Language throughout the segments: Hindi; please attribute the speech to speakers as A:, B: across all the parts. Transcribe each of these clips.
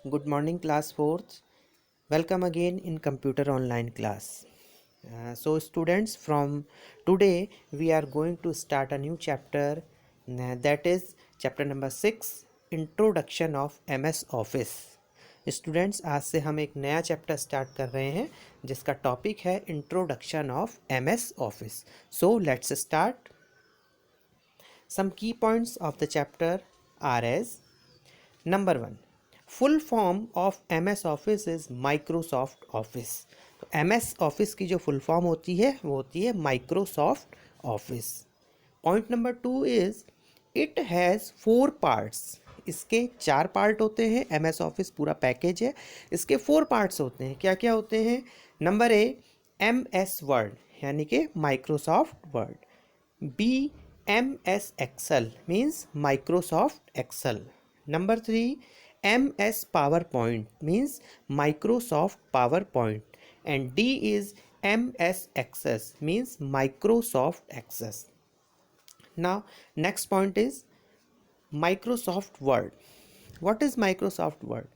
A: Good morning, class 4th. Welcome again in computer online class. So, students, from today we are going to start a new chapter, that is chapter number 6, Introduction of MS Office. Students, आज से हम एक नया चैप्टर स्टार्ट कर रहे हैं जिसका टॉपिक है introduction of MS office. So let's start. Some key points of the chapter are as: Number 1, full form of MS office is Microsoft office. तो MS ऑफिस की जो फुल फॉर्म होती है वो होती है Microsoft office. Point number 2 is it has 4 parts. इसके 4 पार्ट होते हैं. MS ऑफिस पूरा पैकेज है, इसके 4 पार्ट्स होते हैं. क्या क्या होते हैं? नंबर ए, MS वर्ड यानी कि Microsoft word. B, MS Excel means Microsoft Excel. Number 3, MS PowerPoint means Microsoft PowerPoint, and D is MS Access means Microsoft Access. Now, next point is Microsoft Word. What is Microsoft Word?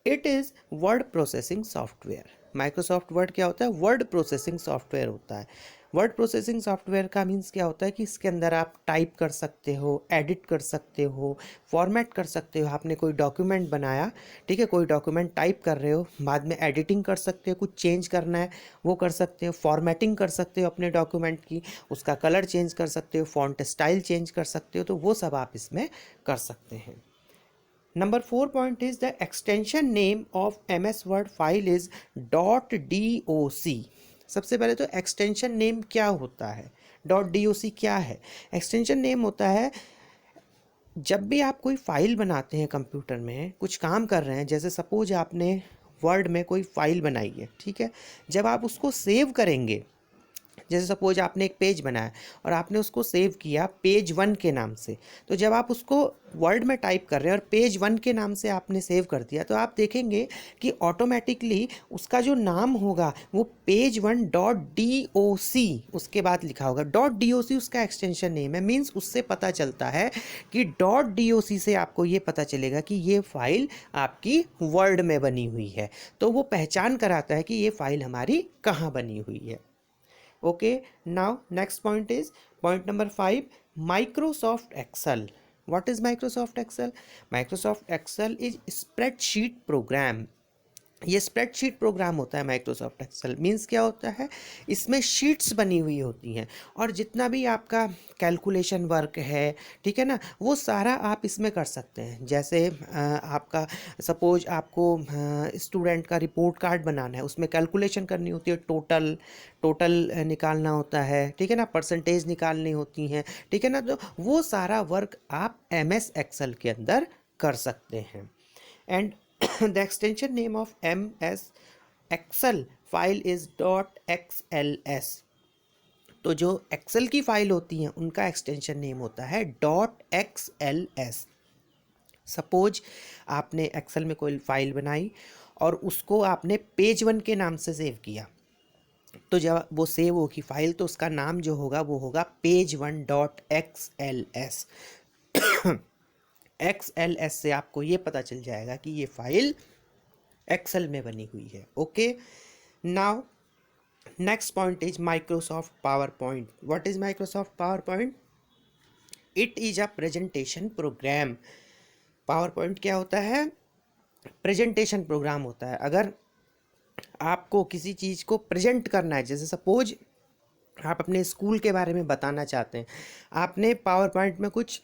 A: It is word processing software. Microsoft word क्या होता है? वर्ड प्रोसेसिंग सॉफ्टवेयर होता है. वर्ड प्रोसेसिंग सॉफ्टवेयर का मीन्स क्या होता है कि इसके अंदर आप टाइप कर सकते हो, एडिट कर सकते हो, फॉर्मेट कर सकते हो. आपने कोई डॉक्यूमेंट बनाया, ठीक है, कोई डॉक्यूमेंट टाइप कर रहे हो, बाद में एडिटिंग कर सकते हो, कुछ चेंज करना है वो कर सकते हो, फॉर्मेटिंग कर सकते हो अपने डॉक्यूमेंट की, उसका कलर चेंज कर सकते हो, फॉन्ट स्टाइल चेंज कर सकते हो. तो वो सब आप इसमें कर सकते हैं. Number 4 point is the extension name of MS Word file is .doc. सबसे पहले तो एक्सटेंशन नेम क्या होता है? .doc क्या है? एक्सटेंशन नेम होता है जब भी आप कोई फाइल बनाते हैं, कंप्यूटर में कुछ काम कर रहे हैं, जैसे सपोज आपने वर्ड में कोई फाइल बनाई है, ठीक है, जब आप उसको सेव करेंगे, जैसे सपोज आपने एक पेज बनाया और आपने उसको सेव किया पेज 1 के नाम से, तो जब आप उसको वर्ड में टाइप कर रहे हैं और पेज 1 के नाम से आपने सेव कर दिया, तो आप देखेंगे कि ऑटोमेटिकली उसका जो नाम होगा वो पेज 1 .doc उसके बाद लिखा होगा. .doc उसका एक्सटेंशन नेम है. मीन्स उससे पता चलता है कि .doc से आपको ये पता चलेगा कि ये फाइल आपकी वर्ड में बनी हुई है. तो वो पहचान कराता है कि ये फाइल हमारी कहाँ बनी हुई है. Okay, now next point is point number 5, Microsoft Excel. What is Microsoft Excel? Microsoft Excel is spreadsheet program. ये स्प्रेडशीट प्रोग्राम होता है. माइक्रोसॉफ्ट एक्सेल मीन्स क्या होता है? इसमें शीट्स बनी हुई होती हैं और जितना भी आपका कैलकुलेशन वर्क है, ठीक है ना, वो सारा आप इसमें कर सकते हैं. जैसे आपका सपोज आपको स्टूडेंट का रिपोर्ट कार्ड बनाना है, उसमें कैलकुलेशन करनी होती है, टोटल निकालना होता है, ठीक है ना, परसेंटेज निकालनी होती हैं, ठीक है ना. तो वो सारा वर्क आप MS एक्सेल के अंदर कर सकते हैं. And the extension name of MS Excel file is .xls. तो जो एक्सेल की फाइल होती हैं उनका एक्सटेंशन नेम होता है .xls. सपोज आपने एक्सेल में कोई फाइल बनाई और उसको आपने पेज 1 के नाम से सेव किया, तो जब वो सेव होगी फाइल तो उसका नाम जो होगा वो होगा page1.xls. XLS से आपको ये पता चल जाएगा कि ये फाइल एक्सेल में बनी हुई है. Okay, now next point is Microsoft power point. What is Microsoft power point? It is a presentation programme. Power point क्या होता है? प्रेजेंटेशन प्रोग्राम होता है. अगर आपको किसी चीज़ को प्रेजेंट करना है, जैसे सपोज आप अपने स्कूल के बारे में बताना चाहते हैं, आपने पावर पॉइंट में कुछ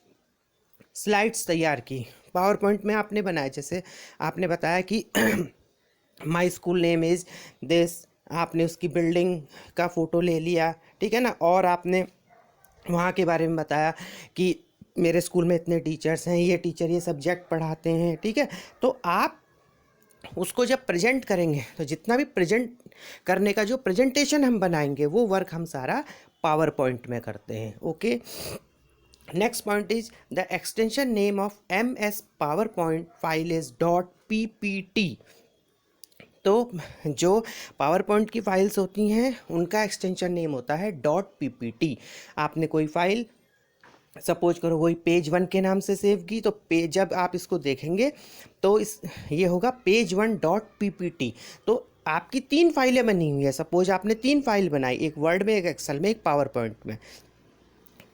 A: स्लाइड्स तैयार की, पावर पॉइंट में आपने बनाया, जैसे आपने बताया कि my school name is this, आपने उसकी बिल्डिंग का फ़ोटो ले लिया, ठीक है ना, और आपने वहाँ के बारे में बताया कि मेरे स्कूल में इतने टीचर्स हैं, ये टीचर ये सब्जेक्ट पढ़ाते हैं, ठीक है. तो आप उसको जब प्रेजेंट करेंगे तो जितना भी प्रेजेंट करने का जो प्रेजेंटेशन हम बनाएंगे वो वर्क हम सारा पावर पॉइंट में करते हैं. Okay, next point is the extension name of MS PowerPoint file is .ppt. तो जो पावर पॉइंट की फाइल्स होती हैं उनका एक्सटेंशन नेम होता है .ppt. आपने कोई फाइल सपोज करो वही पेज वन के नाम से सेव की, तो पेज जब आप इसको देखेंगे तो इस ये होगा पेज वन डॉट पीपीटी। तो आपकी 3 फाइलें बनी हुई है, सपोज आपने 3 फाइल बनाई, एक वर्ड में, एक एक्सेल में, एक पावर पॉइंट में,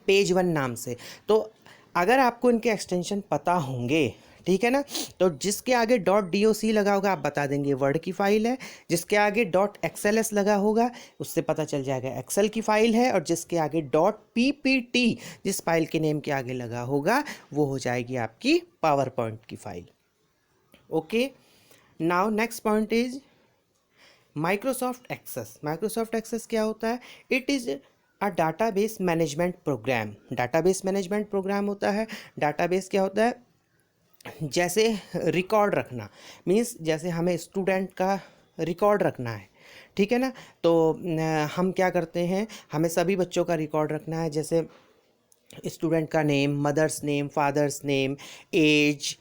A: पेज वन नाम से। तो अगर आपको इनके एक्सटेंशन पता होंगे, ठीक है ना, तो जिसके आगे डॉट डी ओ सी लगा होगा आप बता देंगे वर्ड की फाइल है, जिसके आगे डॉट एक्सएल एस लगा होगा उससे पता चल जाएगा एक्सेल की फाइल है, और जिसके आगे डॉट पी पी टी जिस फाइल के नेम के आगे लगा होगा वो हो जाएगी आपकी पावर पॉइंट की file. Okay, now next point is Microsoft Access. Microsoft Access क्या होता है? It is a database management program. Database management program होता है। डाटाबेस क्या होता है? जैसे रिकॉर्ड रखना, मीन्स जैसे हमें स्टूडेंट का रिकॉर्ड रखना है, ठीक है ना, तो हम क्या करते हैं, हमें सभी बच्चों का रिकॉर्ड रखना है, जैसे स्टूडेंट का name, mother's name, father's name, age,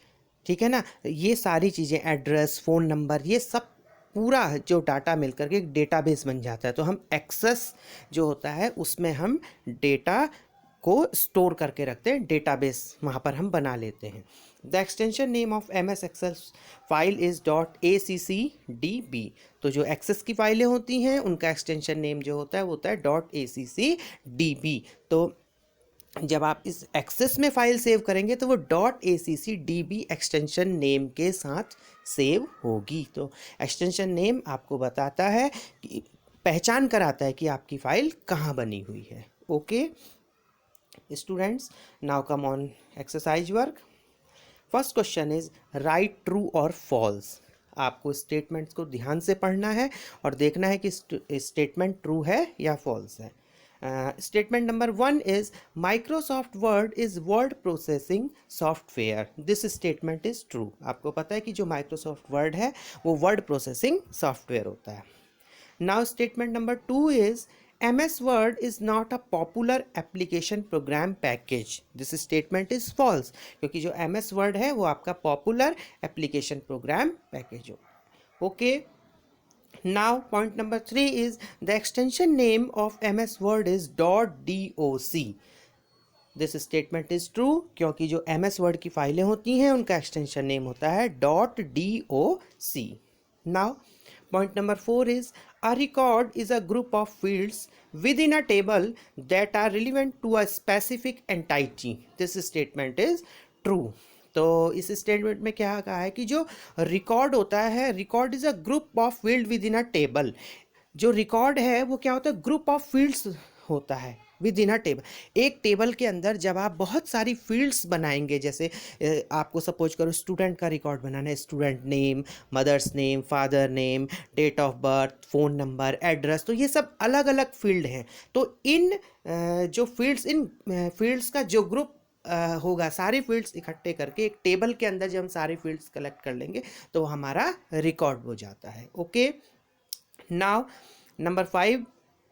A: ठीक है ना, ये सारी चीज़ें, एड्रेस, फ़ोन नंबर, ये सब पूरा जो डाटा मिल करके एक डेटाबेस बन जाता है। तो हम एक्सेस जो होता है उसमें हम डेटा को स्टोर करके रखते हैं, डेटाबेस वहाँ पर हम बना लेते हैं। The extension name of M S Excel file is dot A C C D B. तो जो एक्सेस की फाइलें होती हैं उनका एक्सटेंशन नेम जो होता है वो होता है dot A C C D B. तो जब आप इस एक्सेस में फाइल सेव करेंगे तो वो dot A C C D B extension name के साथ सेव होगी। तो एक्सटेंशन नेम आपको बताता है कि, पहचान कराता है कि आपकी फ़ाइल कहाँ बनी हुई है। Okay students, now come on exercise work. First question is right true और फॉल्स। आपको स्टेटमेंट्स को ध्यान से पढ़ना है और देखना है कि स्टेटमेंट ट्रू है या फॉल्स है। Statement number 1 is Microsoft word is word processing software. This statement is true. आपको पता है कि जो माइक्रोसॉफ्ट वर्ड है वो वर्ड प्रोसेसिंग सॉफ्टवेयर होता है। Now statement number 2 is MS Word is not a popular application program package. This statement is false, क्योंकि जो MS Word है वो आपका popular application program package हो। Okay, now point number 3 is the extension name of MS Word is .doc. This statement is true, क्योंकि जो MS Word की फाइलें होती हैं उनका एक्सटेंशन नेम होता है .doc. Now point number 4 is a record is a group of fields within a table that are relevant to a specific entity. This statement is true. तो इस स्टेटमेंट में क्या कहा है कि जो रिकॉर्ड होता है, record is a group of field with in a table. जो रिकॉर्ड है वो क्या होता है? ग्रुप ऑफ फील्ड्स होता है विद इन अ टेबल। एक टेबल के अंदर जब आप बहुत सारी फील्ड्स बनाएंगे, जैसे आपको सपोज करो स्टूडेंट का रिकॉर्ड बनाना है, student name, mother's name, father name, date of birth, phone number, address, तो ये सब अलग अलग फील्ड हैं। तो इन जो फील्ड्स, इन फील्ड्स का जो ग्रुप होगा, सारी फील्ड्स इकट्ठे करके एक टेबल के अंदर जब हम सारी फील्ड्स कलेक्ट कर लेंगे तो हमारा रिकॉर्ड हो जाता है। Okay, now number 5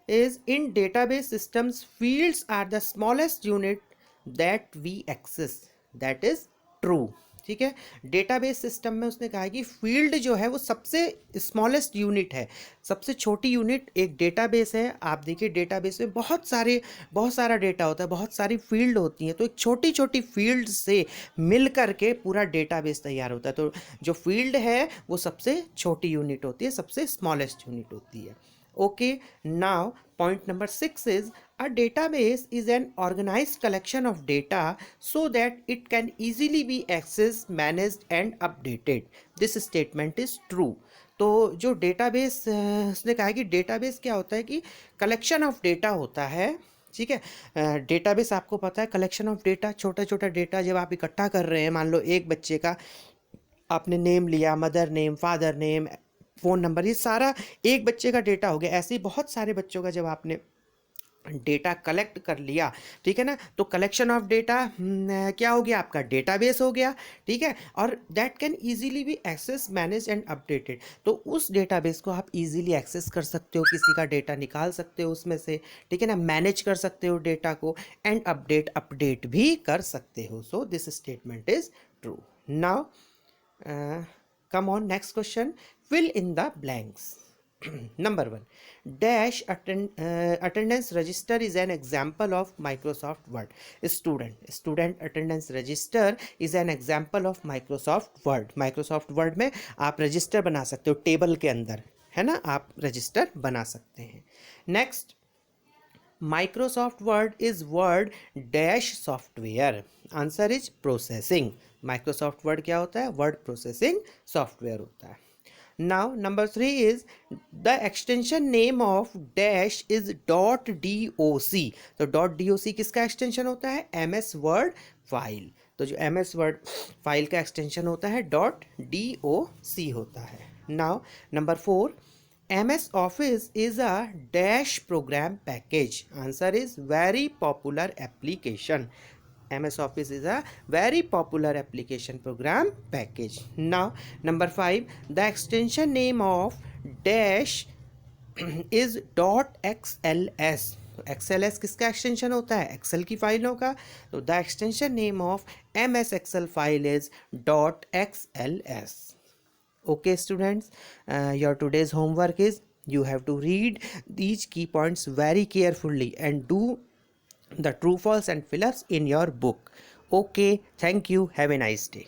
A: is in database systems fields are the smallest unit that we access. That is true. ठीक है, डेटाबेस सिस्टम में उसने कहा है कि फील्ड जो है वो सबसे स्मॉलेस्ट यूनिट है, सबसे छोटी यूनिट एक डेटाबेस है। आप देखिए डेटाबेस में बहुत सारा डेटा होता है, बहुत सारी फील्ड होती हैं, तो एक छोटी छोटी फील्ड से मिल करके पूरा डेटाबेस तैयार होता है। तो जो फील्ड है वो सबसे छोटी यूनिट होती है, सबसे स्मॉलेस्ट यूनिट होती है। Okay, now point number 6 is a database is an organized collection of data so that it can easily be accessed, managed and updated. This statement is true. तो जो डेटाबेस उसने कहा है कि डेटाबेस क्या होता है कि कलेक्शन ऑफ डेटा होता है। ठीक है, डेटाबेस आपको पता है कलेक्शन ऑफ डेटा, छोटा छोटा डेटा जब आप इकट्ठा कर रहे हैं, मान लो एक बच्चे का आपने नेम लिया, mother name, father name, phone number, ये सारा एक बच्चे का डेटा हो गया। ऐसे ही बहुत सारे बच्चों का जब आपने डेटा कलेक्ट कर लिया, ठीक है ना, तो कलेक्शन ऑफ डेटा क्या हो गया? आपका डेटाबेस हो गया। ठीक है, और that can easily be access, manage and updated. तो उस डेटाबेस को आप इजीली एक्सेस कर सकते हो, किसी का डेटा निकाल सकते हो उसमें से, ठीक है ना, मैनेज कर सकते हो डेटा को, एंड अपडेट भी कर सकते हो। So this statement is true. Now come on, next question, fill in the blanks. Number one, attendance register is an example of Microsoft Word. Student attendance register is an example of Microsoft Word. Microsoft Word में आप रजिस्टर बना सकते हो टेबल के अंदर, है ना, आप रजिस्टर बना सकते हैं. Next, Microsoft Word is Word dash software. Answer is processing. Microsoft Word क्या होता है? वर्ड प्रोसेसिंग सॉफ्टवेयर होता है. Now number 3 is the extension name of dash is dot doc. तो dot doc किसका एक्सटेंशन होता है? MS Word file. तो जो MS Word फाइल का एक्सटेंशन होता है dot doc होता है. Now number 4, MS Office is a dash program package. Answer is very popular application. MS Office is a very popular application program package. Now number 5, the extension name of dash is .xls. तो XLS किसका एक्सटेंशन होता है? एक्सेल की फाइलों का. तो the extension name of MS Excel file is .xls. Okay students, your today's homework is you have to read these key points very carefully and do the true false and fill ups in your book. Okay, thank you, have a nice day.